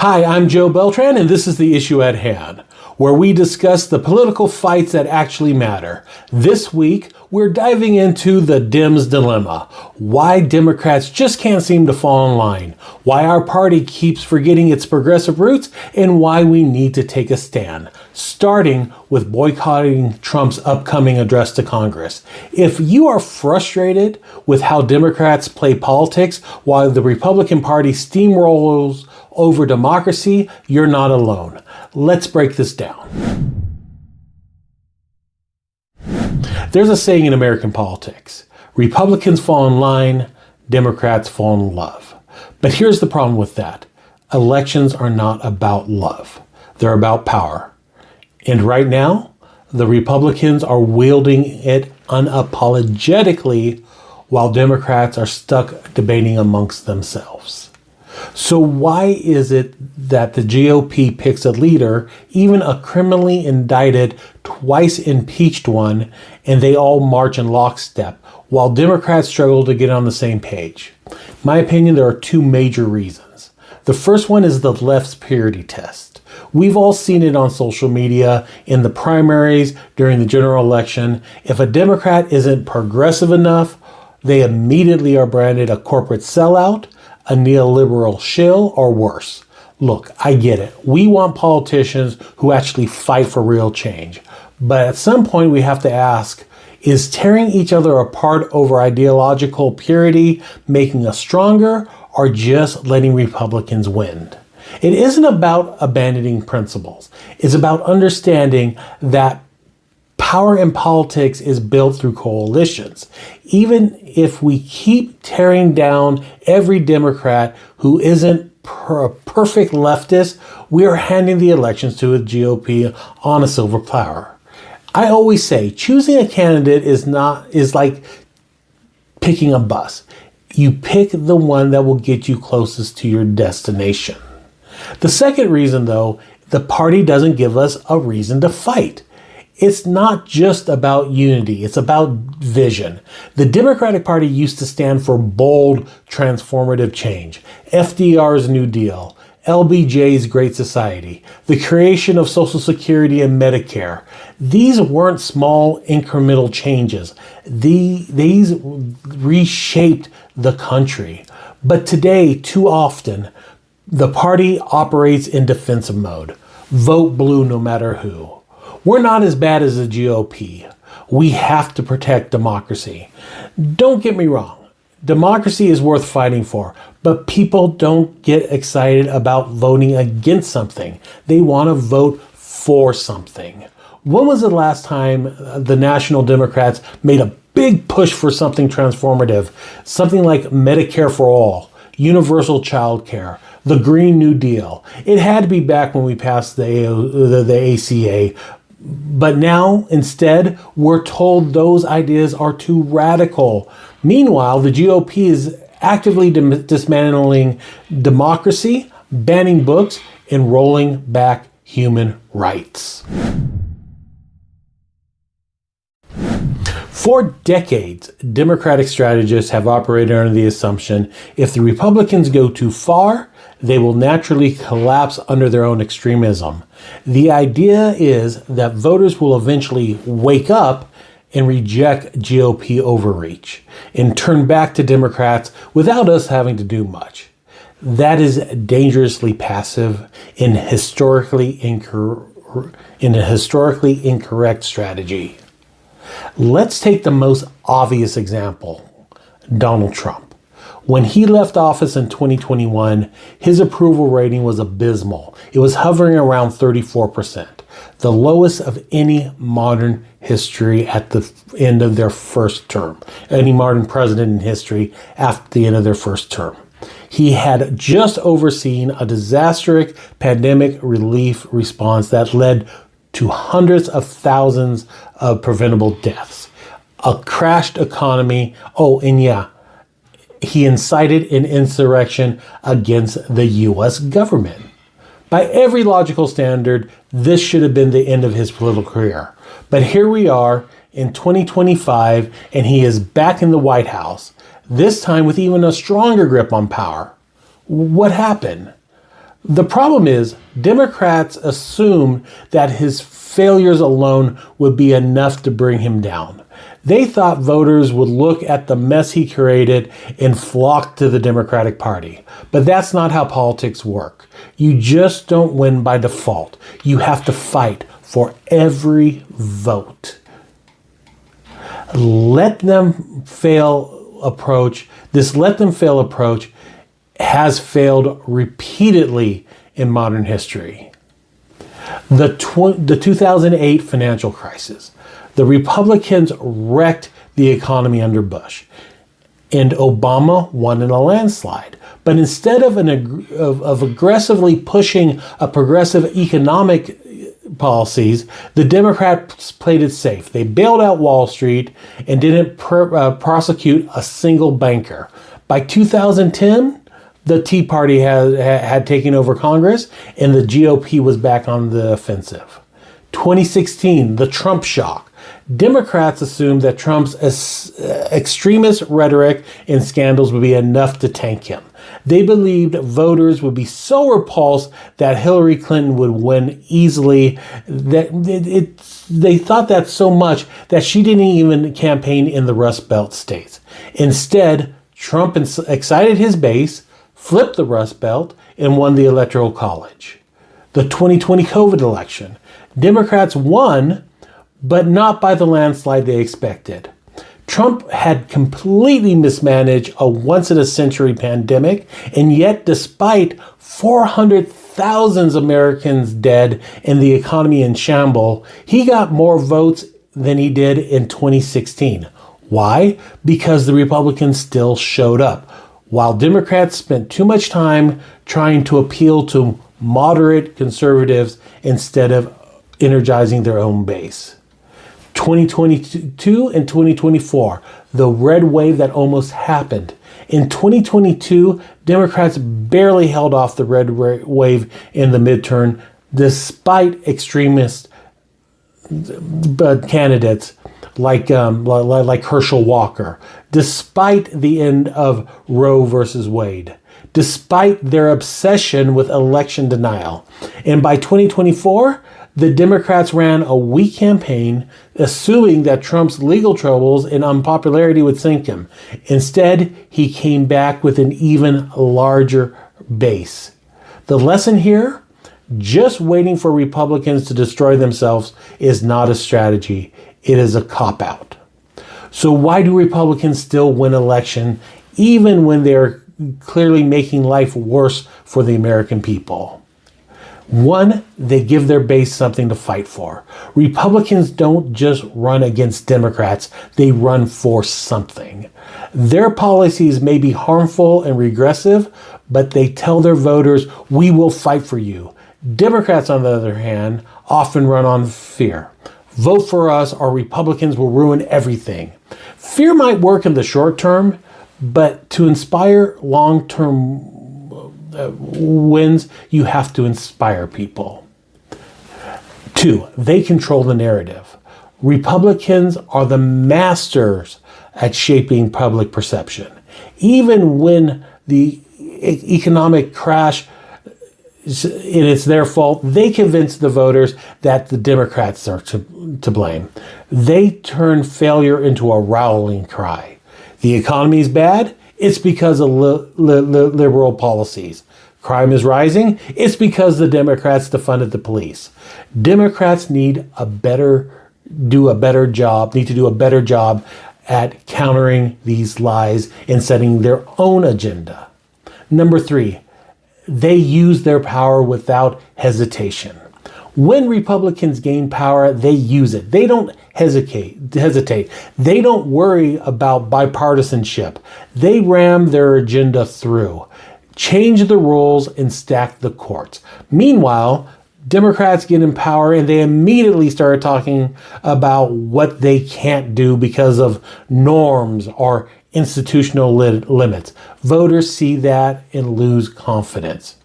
Hi, I'm Joe Beltran, and this is The Issue at Hand, where we discuss the political fights that actually matter. This week, we're diving into the Dems dilemma, why Democrats just can't seem to fall in line, why our party keeps forgetting its progressive roots, and why we need to take a stand, starting with boycotting Trump's upcoming address to Congress. If you are frustrated with how Democrats play politics while the Republican Party steamrolls over democracy, you're not alone. Let's break this down. There's a saying in American politics: Republicans fall in line, Democrats fall in love. But here's the problem with that. Elections are not about love. They're about power. And right now, the Republicans are wielding it unapologetically while Democrats are stuck debating amongst themselves. So why is it that the GOP picks a leader, even a criminally indicted, twice impeached one, and they all march in lockstep, while Democrats struggle to get on the same page? In my opinion, there are two major reasons. The first one is the left's purity test. We've all seen it on social media, in the primaries, during the general election. If a Democrat isn't progressive enough, they immediately are branded a corporate sellout, a neoliberal shill, or worse. Look, I get it. We want politicians who actually fight for real change. But at some point we have to ask, is tearing each other apart over ideological purity making us stronger, or just letting Republicans win? It isn't about abandoning principles. It's about understanding that power in politics is built through coalitions. Even if we keep tearing down every Democrat who isn't a perfect leftist, we are handing the elections to a GOP on a silver platter. I always say choosing a candidate is like picking a bus. You pick the one that will get you closest to your destination. The second reason, though, the party doesn't give us a reason to fight. It's not just about unity, it's about vision. The Democratic Party used to stand for bold, transformative change. FDR's New Deal, LBJ's Great Society, the creation of Social Security and Medicare. These weren't small incremental changes. These reshaped the country. But today, too often, the party operates in defensive mode. Vote blue no matter who. We're not as bad as the GOP. We have to protect democracy. Don't get me wrong. Democracy is worth fighting for, but people don't get excited about voting against something. They want to vote for something. When was the last time the National Democrats made a big push for something transformative? Something like Medicare for all, universal child care, the Green New Deal. It had to be back when we passed the ACA. But now, instead, we're told those ideas are too radical. Meanwhile, the GOP is actively dismantling democracy, banning books, and rolling back human rights. For decades, Democratic strategists have operated under the assumption if the Republicans go too far, they will naturally collapse under their own extremism. The idea is that voters will eventually wake up and reject GOP overreach and turn back to Democrats without us having to do much. That is dangerously passive and a historically incorrect strategy. Let's take the most obvious example, Donald Trump. When he left office in 2021, his approval rating was abysmal. It was hovering around 34%, the lowest of any modern history at the end of their first term, any modern president in history after the end of their first term. He had just overseen a disastrous pandemic relief response that led to hundreds of thousands of preventable deaths, a crashed economy. He incited an insurrection against the U.S. government. By every logical standard, this should have been the end of his political career. But here we are in 2025, and he is back in the White House, this time with even a stronger grip on power. What happened? The problem is, Democrats assumed that his failures alone would be enough to bring him down. They thought voters would look at the mess he created and flock to the Democratic Party. But that's not how politics work. You just don't win by default. You have to fight for every vote. Let them fail approach, this let them fail approach has failed repeatedly in modern history. The 2008 financial crisis. The Republicans wrecked the economy under Bush, and Obama won in a landslide. But instead of aggressively pushing a progressive economic policies, the Democrats played it safe. They bailed out Wall Street and didn't prosecute a single banker. By 2010, the Tea Party had taken over Congress, and the GOP was back on the offensive. 2016, the Trump shock. Democrats assumed that Trump's extremist rhetoric and scandals would be enough to tank him. They believed voters would be so repulsed that Hillary Clinton would win easily. They thought that so much that she didn't even campaign in the Rust Belt states. Instead, Trump excited his base, flipped the Rust Belt, and won the Electoral College. The 2020 COVID election. Democrats won, but not by the landslide they expected. Trump had completely mismanaged a once-in-a-century pandemic, and yet despite 400,000 Americans dead and the economy in shambles, he got more votes than he did in 2016. Why? Because the Republicans still showed up, while Democrats spent too much time trying to appeal to moderate conservatives instead of energizing their own base. 2022 and 2024, the red wave that almost happened. In 2022, Democrats barely held off the red wave in the midterm, despite extremist candidates like Herschel Walker, despite the end of Roe versus Wade, despite their obsession with election denial. And by 2024, the Democrats ran a weak campaign, assuming that Trump's legal troubles and unpopularity would sink him. Instead, he came back with an even larger base. The lesson here, just waiting for Republicans to destroy themselves is not a strategy. It is a cop-out. So why do Republicans still win election, even when they're clearly making life worse for the American people? One, they give their base something to fight for. Republicans don't just run against Democrats, they run for something. Their policies may be harmful and regressive, but they tell their voters, we will fight for you. Democrats, on the other hand, often run on fear. Vote for us or Republicans will ruin everything. Fear might work in the short term, but to inspire long-term wins, you have to inspire people. Two, they control the narrative. Republicans are the masters at shaping public perception. Even when the economic crash, and it's their fault, they convince the voters that the Democrats are to blame. They turn failure into a rallying cry. The economy is bad, it's because of liberal policies. Crime is rising, it's because the Democrats defunded the police. Democrats need to do a better job at countering these lies and setting their own agenda. Number three, they use their power without hesitation. When Republicans gain power, they use it. They don't hesitate. They don't worry about bipartisanship. They ram their agenda through, change the rules, and stack the courts. Meanwhile, Democrats get in power and they immediately start talking about what they can't do because of norms or institutional limits. Voters see that and lose confidence.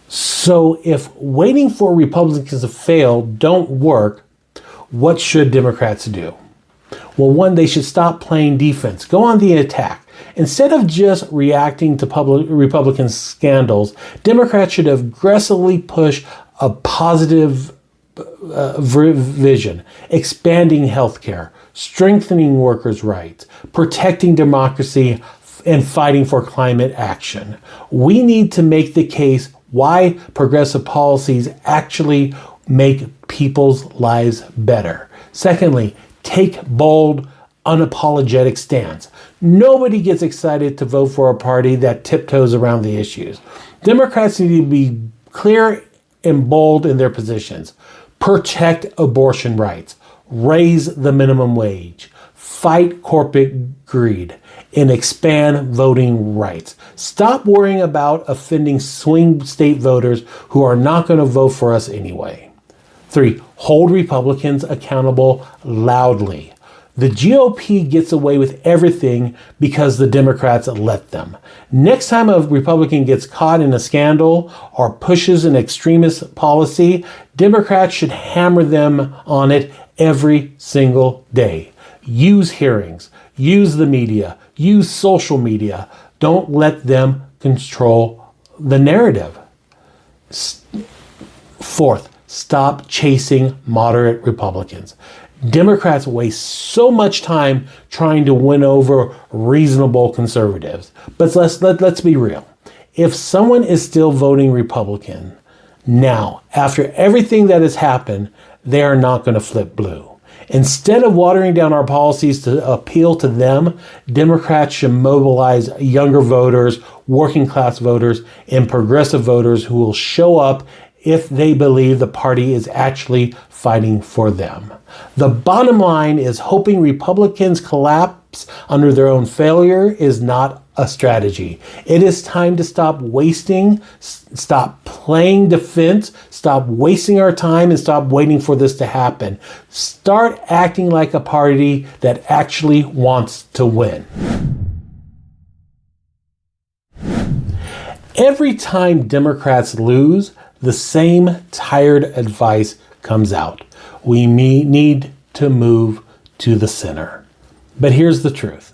So if waiting for Republicans to fail don't work, what should Democrats do? Well, one, they should stop playing defense. Go on the attack. Instead of just reacting to Republican scandals, Democrats should aggressively push a positive vision, expanding healthcare, strengthening workers' rights, protecting democracy, and fighting for climate action. We need to make the case why progressive policies actually make people's lives better. Secondly, take bold, unapologetic stance. Nobody gets excited to vote for a party that tiptoes around the issues. Democrats need to be clear and bold in their positions. Protect abortion rights, raise the minimum wage, fight corporate greed, and expand voting rights. Stop worrying about offending swing state voters who are not going to vote for us anyway. 3, hold Republicans accountable loudly. The GOP gets away with everything because the Democrats let them. Next time a Republican gets caught in a scandal or pushes an extremist policy, Democrats should hammer them on it every single day. Use hearings, use the media, use social media. Don't let them control the narrative. 4th, stop chasing moderate Republicans. Democrats waste so much time trying to win over reasonable conservatives. But let's be real. If someone is still voting Republican now, after everything that has happened, they are not going to flip blue. Instead of watering down our policies to appeal to them, Democrats should mobilize younger voters, working class voters, and progressive voters who will show up if they believe the party is actually fighting for them. The bottom line is hoping Republicans collapse under their own failure is not a strategy. It is time to stop wasting, stop playing defense, stop wasting our time, and stop waiting for this to happen. Start acting like a party that actually wants to win. Every time Democrats lose, the same tired advice comes out. We need to move to the center. But here's the truth.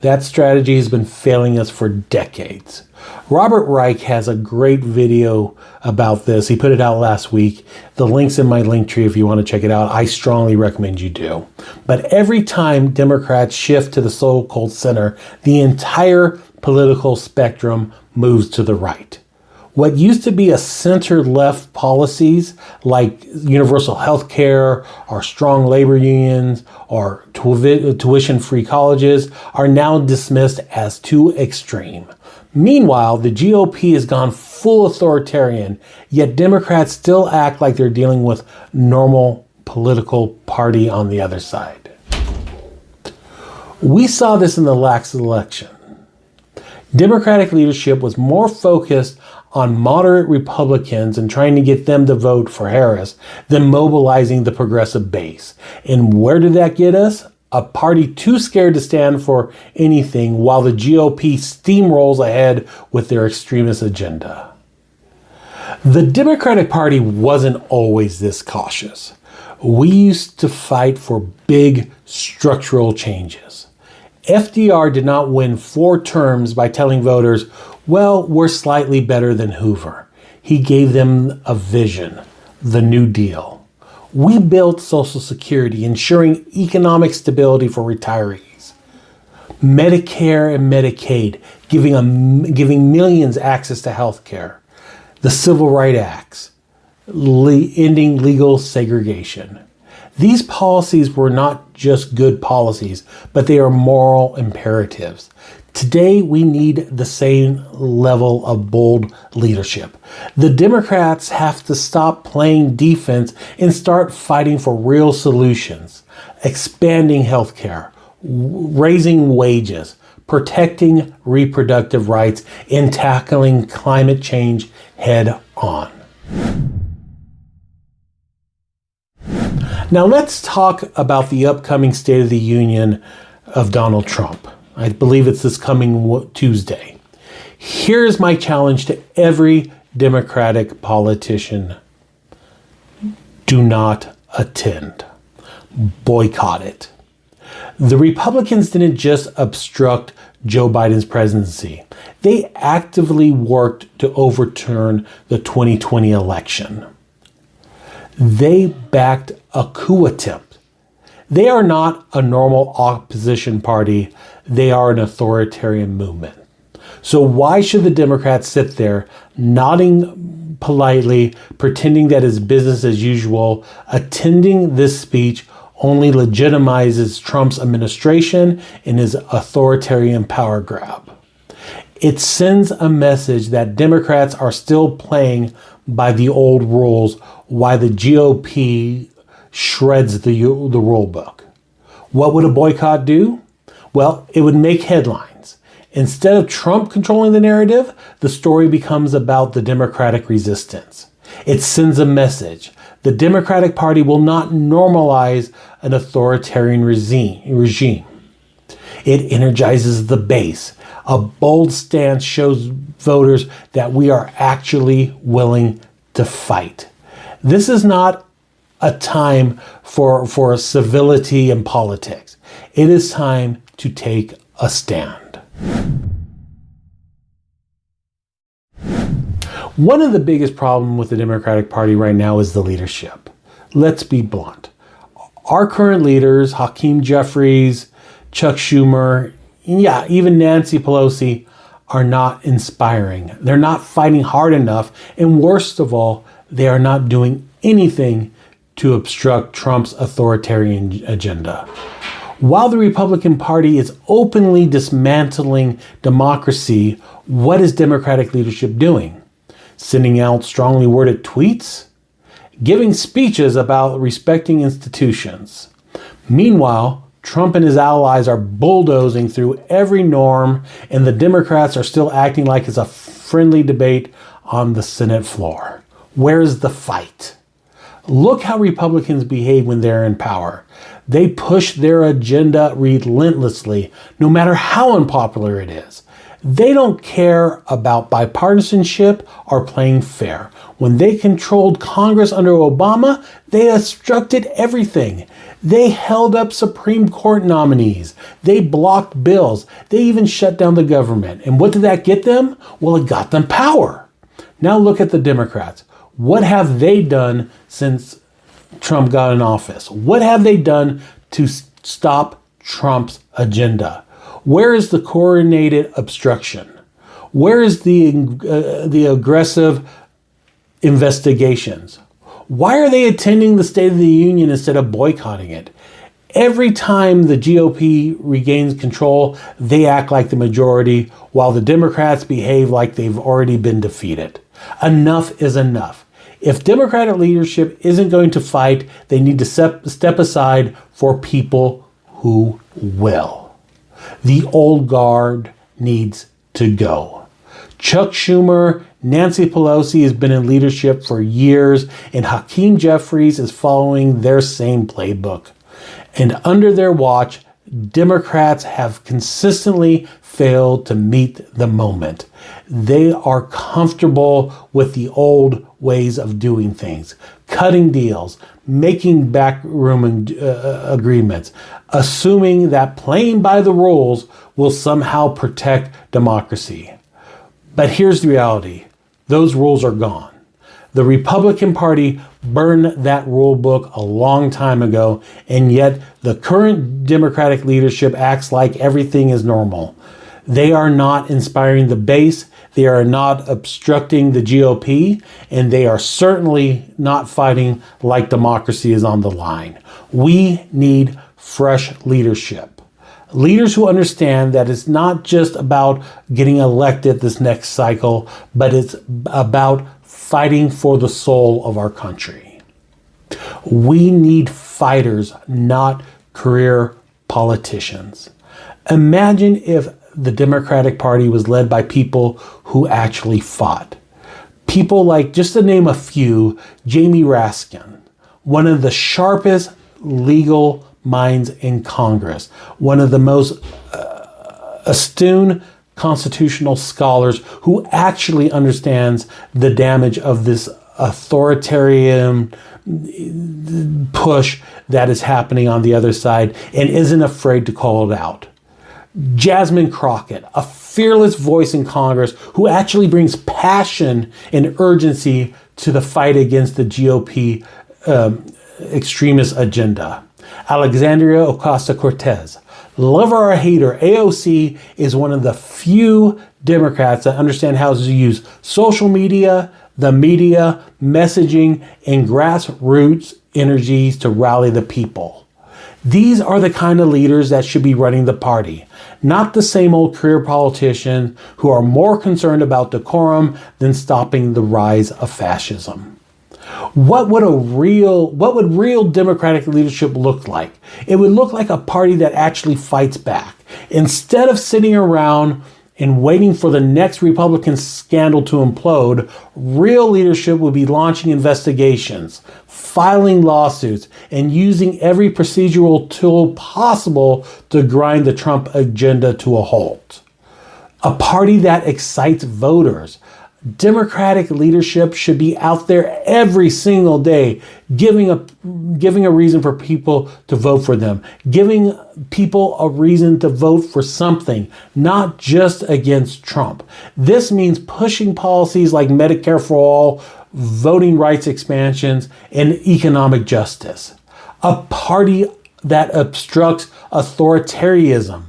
That strategy has been failing us for decades. Robert Reich has a great video about this. He put it out last week. The link's in my link tree if you want to check it out. I strongly recommend you do. But every time Democrats shift to the so-called center, the entire political spectrum moves to the right. What used to be a center-left policies like universal health care or strong labor unions or tuition-free colleges are now dismissed as too extreme. Meanwhile, the GOP has gone full authoritarian, yet Democrats still act like they're dealing with normal political party on the other side. We saw this in the last election. Democratic leadership was more focused on moderate Republicans and trying to get them to vote for Harris than mobilizing the progressive base. And where did that get us? A party too scared to stand for anything while the GOP steamrolls ahead with their extremist agenda. The Democratic Party wasn't always this cautious. We used to fight for big structural changes. FDR did not win 4 terms by telling voters, well, we're slightly better than Hoover. He gave them a vision, the New Deal. We built Social Security, ensuring economic stability for retirees. Medicare and Medicaid, giving millions access to health care. The Civil Rights Acts, ending legal segregation. These policies were not just good policies, but they are moral imperatives. Today, we need the same level of bold leadership. The Democrats have to stop playing defense and start fighting for real solutions, expanding healthcare, raising wages, protecting reproductive rights, and tackling climate change head on. Now let's talk about the upcoming State of the Union of Donald Trump. I believe it's this coming Tuesday. Here's my challenge to every Democratic politician. Do not attend. Boycott it. The Republicans didn't just obstruct Joe Biden's presidency. They actively worked to overturn the 2020 election. They backed a coup attempt. They are not a normal opposition party. They are an authoritarian movement. So why should the Democrats sit there nodding politely, pretending that it's business as usual? Attending this speech only legitimizes Trump's administration and his authoritarian power grab. It sends a message that Democrats are still playing by the old rules while the GOP shreds the rule book. What would a boycott do? Well, it would make headlines. Instead of Trump controlling the narrative, the story becomes about the Democratic resistance. It sends a message. The Democratic Party will not normalize an authoritarian regime. It energizes the base. A bold stance shows voters that we are actually willing to fight. This is not a time for civility in politics. It is time to take a stand. One of the biggest problems with the Democratic Party right now is the leadership. Let's be blunt. Our current leaders, Hakeem Jeffries, Chuck Schumer, even Nancy Pelosi, are not inspiring. They're not fighting hard enough. And worst of all, they are not doing anything to obstruct Trump's authoritarian agenda. While the Republican Party is openly dismantling democracy, what is Democratic leadership doing? Sending out strongly worded tweets? Giving speeches about respecting institutions. Meanwhile, Trump and his allies are bulldozing through every norm, and the Democrats are still acting like it's a friendly debate on the Senate floor. Where's the fight? Look how Republicans behave when they're in power. They push their agenda relentlessly, no matter how unpopular it is. They don't care about bipartisanship or playing fair. When they controlled Congress under Obama, they obstructed everything. They held up Supreme Court nominees. They blocked bills. They even shut down the government. And what did that get them? Well, it got them power. Now look at the Democrats. What have they done since Trump got in office? What have they done to stop Trump's agenda? Where is the coordinated obstruction? Where is the aggressive investigations? Why are they attending the State of the Union instead of boycotting it? Every time the GOP regains control, they act like the majority, while the Democrats behave like they've already been defeated. Enough is enough. If Democratic leadership isn't going to fight, they need to step aside for people who will. The old guard needs to go. Chuck Schumer, Nancy Pelosi has been in leadership for years, and Hakeem Jeffries is following their same playbook. And under their watch, Democrats have consistently failed to meet the moment. They are comfortable with the old ways of doing things, cutting deals, making backroom agreements, assuming that playing by the rules will somehow protect democracy. But here's the reality. Those rules are gone. The Republican Party burned that rule book a long time ago, and yet the current Democratic leadership acts like everything is normal. They are not inspiring the base, they are not obstructing the GOP, and they are certainly not fighting like democracy is on the line. We need fresh leadership. Leaders who understand that it's not just about getting elected this next cycle, but it's about fighting for the soul of our country. We need fighters, not career politicians. Imagine if the Democratic Party was led by people who actually fought. People like, just to name a few, Jamie Raskin, one of the sharpest legal minds in Congress, one of the most astute constitutional scholars who actually understands the damage of this authoritarian push that is happening on the other side and isn't afraid to call it out. Jasmine Crockett, a fearless voice in Congress who actually brings passion and urgency to the fight against the GOP extremist agenda. Alexandria Ocasio-Cortez, lover or hater, AOC is one of the few Democrats that understand how to use social media, the media, messaging, and grassroots energies to rally the people. These are the kind of leaders that should be running the party, not the same old career politicians who are more concerned about decorum than stopping the rise of fascism. What would real Democratic leadership look like? It would look like a party that actually fights back. Instead of sitting around and waiting for the next Republican scandal to implode, real leadership would be launching investigations, filing lawsuits, and using every procedural tool possible to grind the Trump agenda to a halt. A party that excites voters. Democratic leadership should be out there every single day, giving a reason for people to vote for them, giving people a reason to vote for something, not just against Trump. This means pushing policies like Medicare for all, voting rights expansions, and economic justice. A party that obstructs authoritarianism.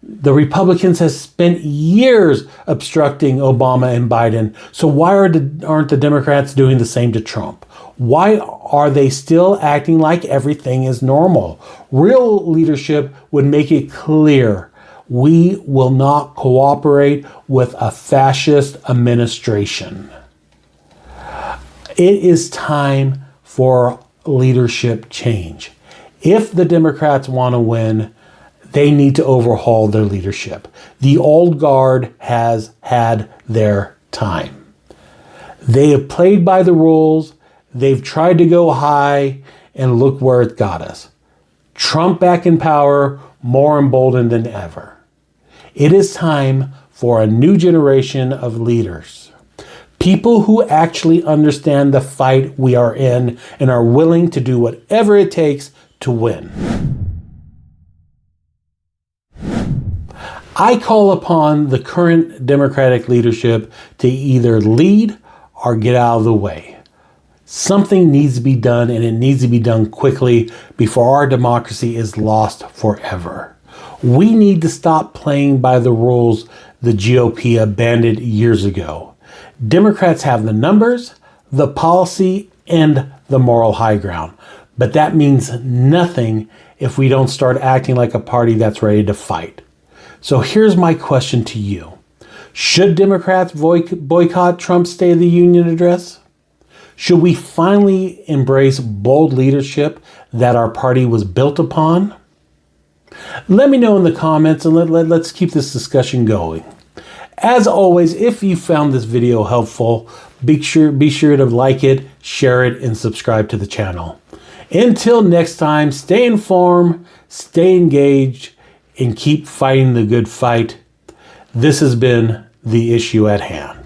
The Republicans have spent years obstructing Obama and Biden. So why aren't the Democrats doing the same to Trump? Why are they still acting like everything is normal? Real leadership would make it clear we will not cooperate with a fascist administration. It is time for leadership change. If the Democrats want to win, they need to overhaul their leadership. The old guard has had their time. They have played by the rules. They've tried to go high, and look where it got us. Trump back in power, more emboldened than ever. It is time for a new generation of leaders. People who actually understand the fight we are in and are willing to do whatever it takes to win. I call upon the current Democratic leadership to either lead or get out of the way. Something needs to be done, and it needs to be done quickly before our democracy is lost forever. We need to stop playing by the rules the GOP abandoned years ago. Democrats have the numbers, the policy, and the moral high ground. But that means nothing if we don't start acting like a party that's ready to fight. So here's my question to you. Should Democrats boycott Trump's State of the Union address? Should we finally embrace bold leadership that our party was built upon? Let me know in the comments, and let's keep this discussion going. As always, if you found this video helpful, be sure to like it, share it, and subscribe to the channel. Until next time, stay informed, stay engaged, and keep fighting the good fight. This has been The Issue at Hand.